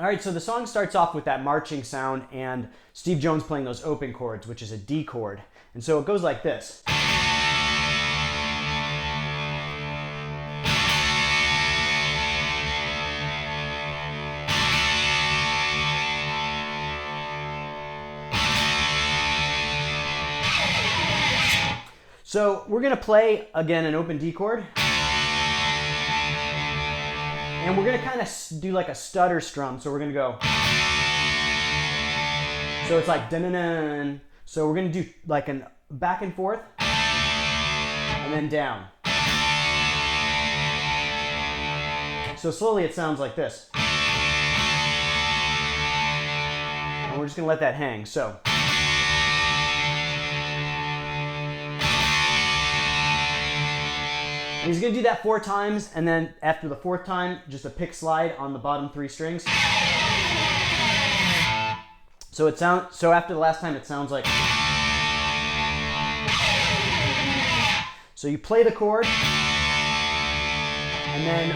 All right, so the song starts off with that marching sound and Steve Jones playing those open chords, which is a D chord. And so it goes like this. So we're gonna play, again, an open D chord. And we're gonna kind of do like a stutter strum. So we're gonna go. So it's like dun-dun-dun. So we're gonna do like an back and forth, and then down. So slowly it sounds like this. And we're just gonna let that hang, so. And he's going to do that 4 times, and then after the 4th time, just a pick slide on the bottom 3 strings. So after the last time, it sounds like. So you play the chord, and then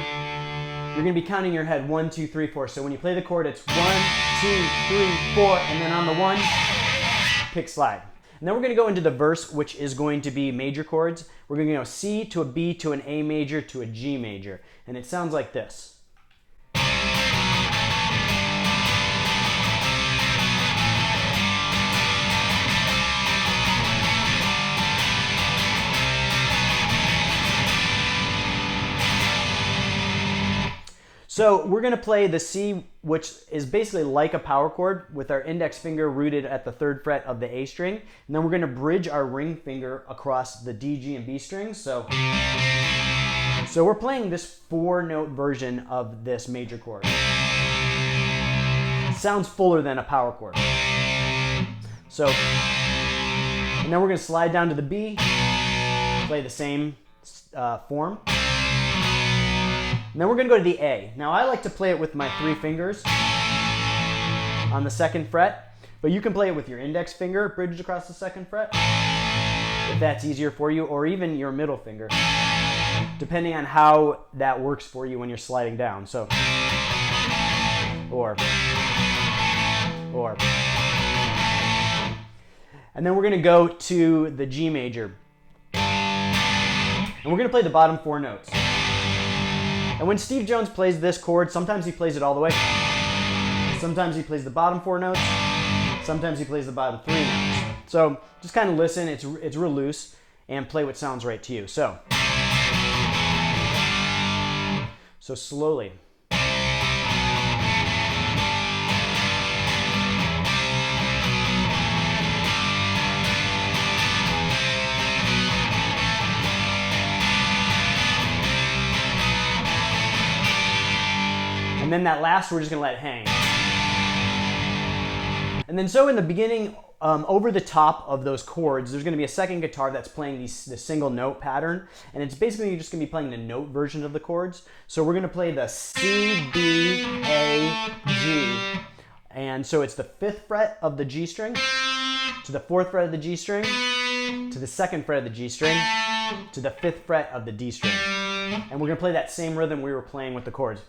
you're going to be counting in your head 1, 2, 3, 4. So when you play the chord, it's 1, 2, 3, 4, and then on the 1, pick slide. And then we're going to go into the verse, which is going to be major chords. We're going to go C to a B to an A major to a G major. And it sounds like this. So we're going to play the C, which is basically like a power chord, with our index finger rooted at the 3rd fret of the A string. And then we're going to bridge our ring finger across the D, G, and B strings. So we're playing this 4-note version of this major chord. It sounds fuller than a power chord. So, and then we're going to slide down to the B, play the same form. And then we're going to go to the A. Now I like to play it with my 3 fingers on the 2nd fret, but you can play it with your index finger bridged across the 2nd fret, if that's easier for you, or even your middle finger, depending on how that works for you when you're sliding down. So, or. And then we're going to go to the G major. And we're going to play the bottom 4 notes. And when Steve Jones plays this chord, sometimes he plays it all the way. Sometimes he plays the bottom 4 notes. Sometimes he plays the bottom 3 notes. So just kind of listen, it's real loose, and play what sounds right to you. So slowly. And then that last, we're just going to let it hang. And then so in the beginning, over the top of those chords, there's going to be a second guitar that's playing the single note pattern. And it's basically just going to be playing the note version of the chords. So we're going to play the C, B, A, G. And so it's the 5th fret of the G string, to the 4th fret of the G string, to the 2nd fret of the G string, to the 5th fret of the D string. And we're going to play that same rhythm we were playing with the chords.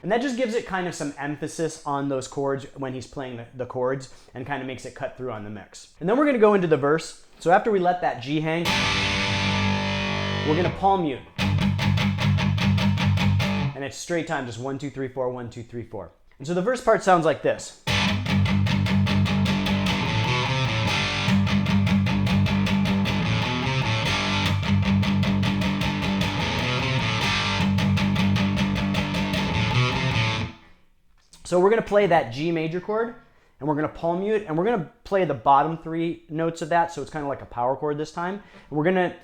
And that just gives it kind of some emphasis on those chords when he's playing the chords, and kind of makes it cut through on the mix. And then we're going to go into the verse. So after we let that G hang, we're going to palm mute. And it's straight time, just 1, 2, 3, 4, 1, 2, 3, 4. And so the verse part sounds like this. So we're going to play that G major chord, and we're going to palm mute, and we're going to play the bottom 3 notes of that, so it's kind of like a power chord this time. And we're going to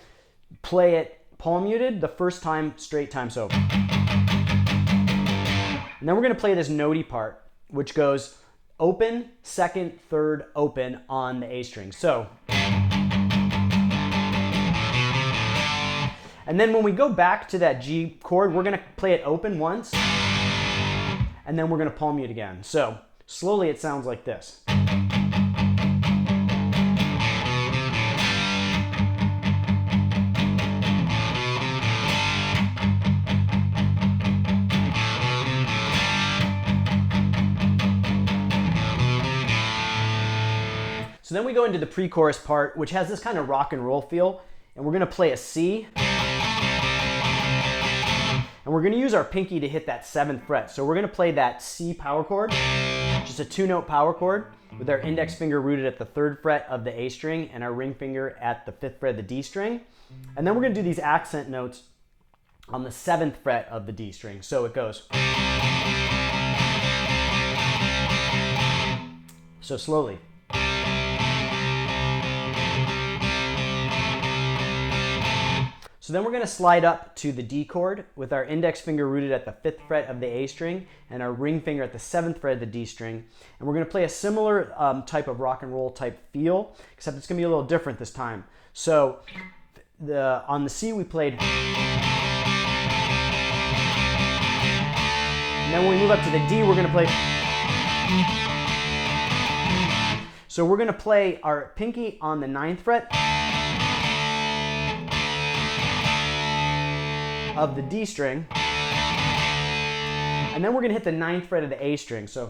play it palm muted the first time, straight time, so. And then we're going to play this notey part, which goes open, 2nd, 3rd, open on the A string. So. And then when we go back to that G chord, we're going to play it open once, and then we're going to palm mute again. So slowly it sounds like this. So then we go into the pre-chorus part, which has this kind of rock and roll feel, and we're going to play a C, and we're going to use our pinky to hit that 7th fret. So we're going to play that C power chord, just a 2-note power chord, with our index finger rooted at the 3rd fret of the A string and our ring finger at the 5th fret of the D string. And then we're going to do these accent notes on the 7th fret of the D string. So it goes. So slowly. So then we're going to slide up to the D chord with our index finger rooted at the 5th fret of the A string and our ring finger at the 7th fret of the D string. And we're going to play a similar type of rock and roll type feel, except it's going to be a little different this time. So on the C we played. And then when we move up to the D, we're going to play. So we're going to play our pinky on the 9th fret of the D string, and then we're going to hit the 9th fret of the A string. So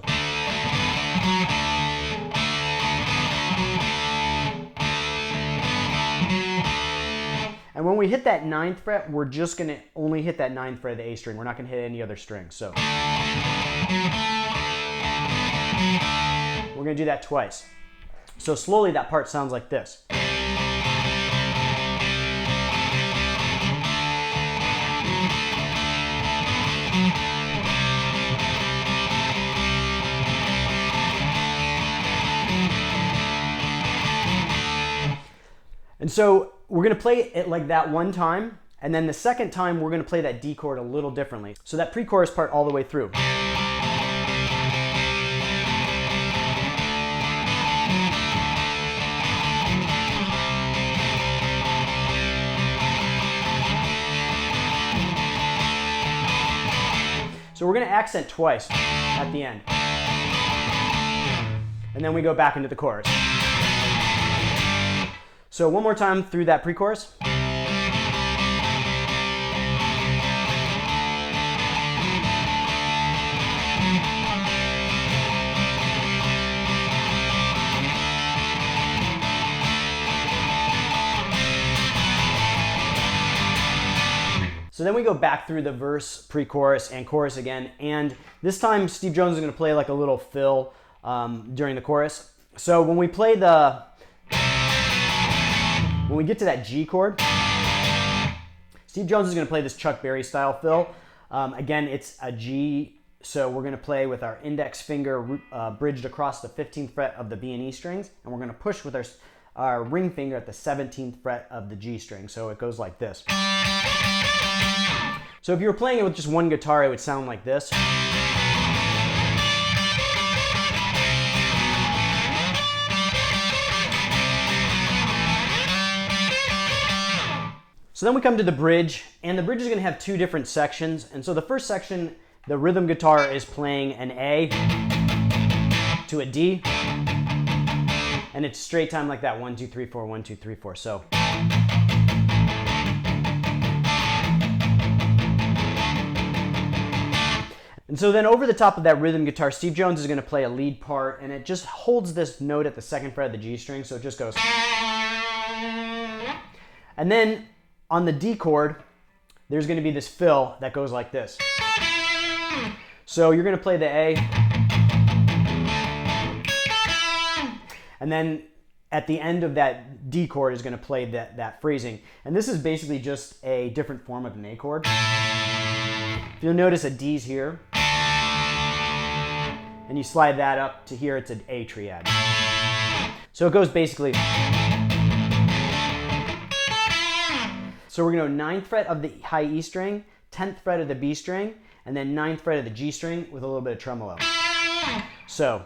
and when we hit that 9th fret, we're just going to only hit that 9th fret of the A string. We're not going to hit any other string. So we're going to do that twice. So slowly that part sounds like this. And so we're going to play it like that one time, and then the second time we're going to play that D chord a little differently. So that pre-chorus part all the way through. So we're going to accent twice at the end. And then we go back into the chorus. So one more time through that pre-chorus. So then we go back through the verse, pre-chorus, and chorus again. And this time Steve Jones is going to play like a little fill during the chorus. So when we play when we get to that G chord, Steve Jones is going to play this Chuck Berry style fill. Again, it's a G, so we're going to play with our index finger bridged across the 15th fret of the B and E strings, and we're going to push with our ring finger at the 17th fret of the G string. So it goes like this. So if you were playing it with just one guitar, it would sound like this. So then we come to the bridge, and the bridge is going to have two different sections. And so the first section, the rhythm guitar is playing an A to a D, and it's straight time like that, 1, 2, 3, 4, 1, 2, 3, 4. So. And so then over the top of that rhythm guitar, Steve Jones is going to play a lead part, and it just holds this note at the 2nd fret of the G string, so it just goes. And then on the D chord, there's going to be this fill that goes like this. So you're going to play the A, and then at the end of that D chord is going to play that phrasing. And this is basically just a different form of an A chord. If you'll notice, a D's here, and you slide that up to here, it's an A triad. So it goes basically. So we're going to go 9th fret of the high E string, 10th fret of the B string, and then 9th fret of the G string with a little bit of tremolo. So.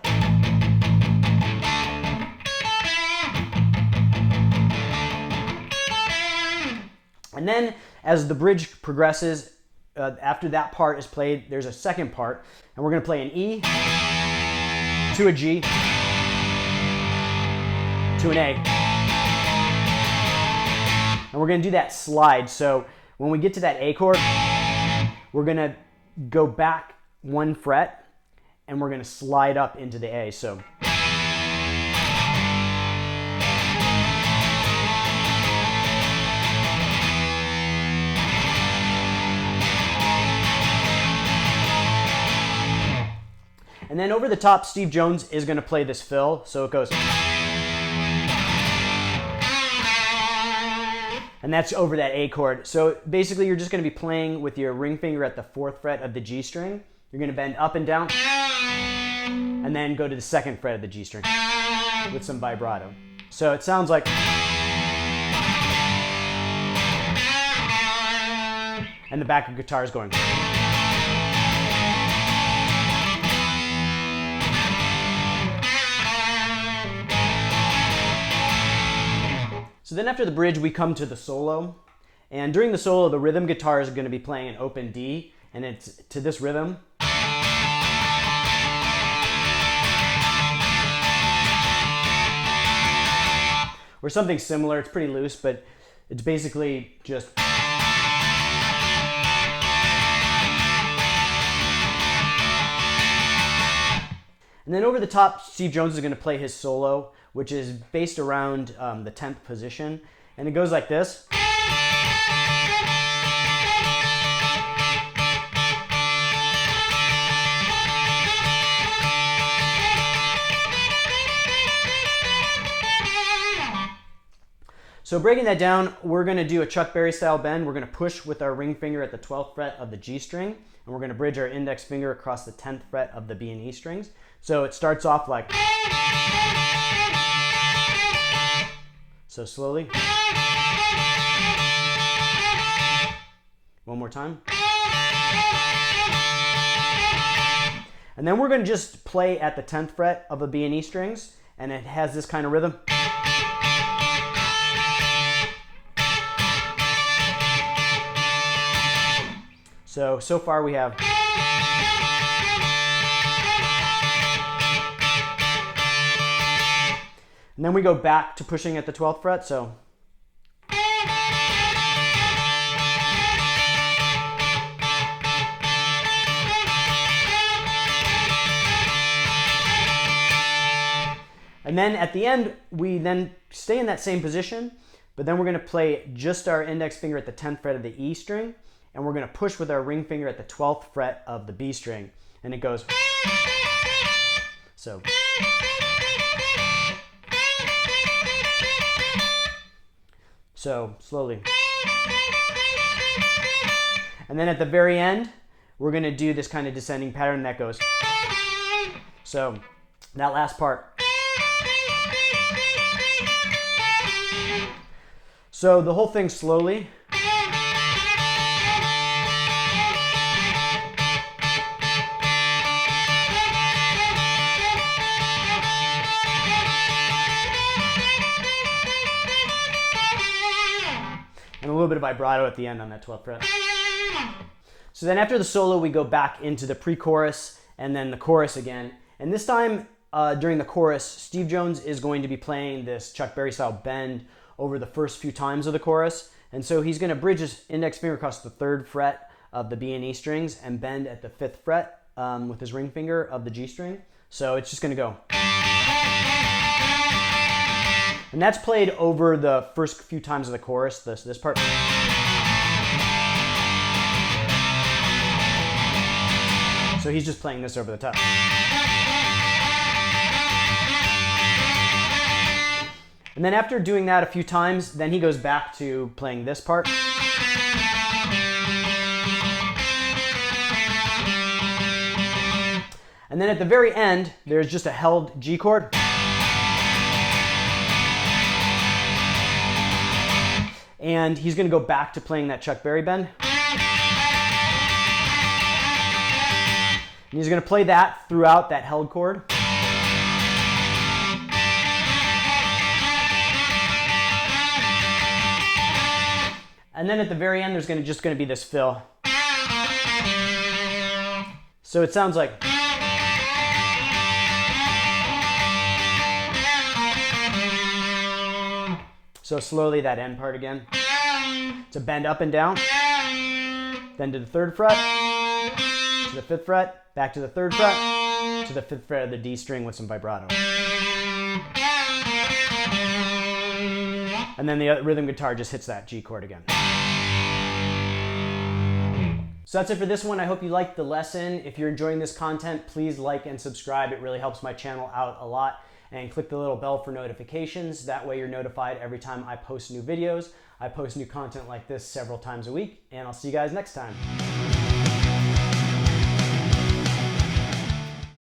And then as the bridge progresses, after that part is played, there's a second part, and we're going to play an E to a G to an A. And we're going to do that slide. So when we get to that A chord, we're going to go back 1 fret, and we're going to slide up into the A. So. And then over the top, Steve Jones is going to play this fill, so it goes. And that's over that A chord. So basically you're just going to be playing with your ring finger at the 4th fret of the G string. You're going to bend up and down, and then go to the 2nd fret of the G string with some vibrato. So it sounds like. And the back of the guitar is going. So then after the bridge, we come to the solo. And during the solo, the rhythm guitar is going to be playing an open D, and it's to this rhythm. Or something similar. It's pretty loose, but it's basically just. And then over the top, Steve Jones is going to play his solo, which is based around the 10th position. And it goes like this. So breaking that down, we're going to do a Chuck Berry style bend. We're going to push with our ring finger at the 12th fret of the G string, and we're going to bridge our index finger across the 10th fret of the B and E strings. So it starts off like. So slowly. One more time. And then we're going to just play at the 10th fret of the B and E strings, and it has this kind of rhythm. So far we have. And then we go back to pushing at the 12th fret, so. And then at the end, we then stay in that same position, but then we're going to play just our index finger at the 10th fret of the E string, and we're going to push with our ring finger at the 12th fret of the B string, and it goes. So. So slowly. And then at the very end, we're going to do this kind of descending pattern that goes. So that last part. So the whole thing slowly. And a little bit of vibrato at the end on that 12th fret. So then after the solo, we go back into the pre-chorus and then the chorus again. And this time, during the chorus, Steve Jones is going to be playing this Chuck Berry style bend over the first few times of the chorus. And so he's going to bridge his index finger across the 3rd fret of the B and E strings and bend at the 5th fret with his ring finger of the G string. So it's just going to go. And that's played over the first few times of the chorus, this part. So he's just playing this over the top. And then after doing that a few times, then he goes back to playing this part. And then at the very end, there's just a held G chord. And he's going to go back to playing that Chuck Berry bend. And he's going to play that throughout that held chord. And then at the very end, there's just going to be this fill. So it sounds like. So slowly that end part again. To bend up and down. Then to the 3rd fret. To the 5th fret. Back to the 3rd fret. To the 5th fret of the D string with some vibrato. And then the rhythm guitar just hits that G chord again. So that's it for this one. I hope you liked the lesson. If you're enjoying this content, please like and subscribe. It really helps my channel out a lot. And click the little bell for notifications. That way you're notified every time I post new videos. I post new content like this several times a week, and I'll see you guys next time.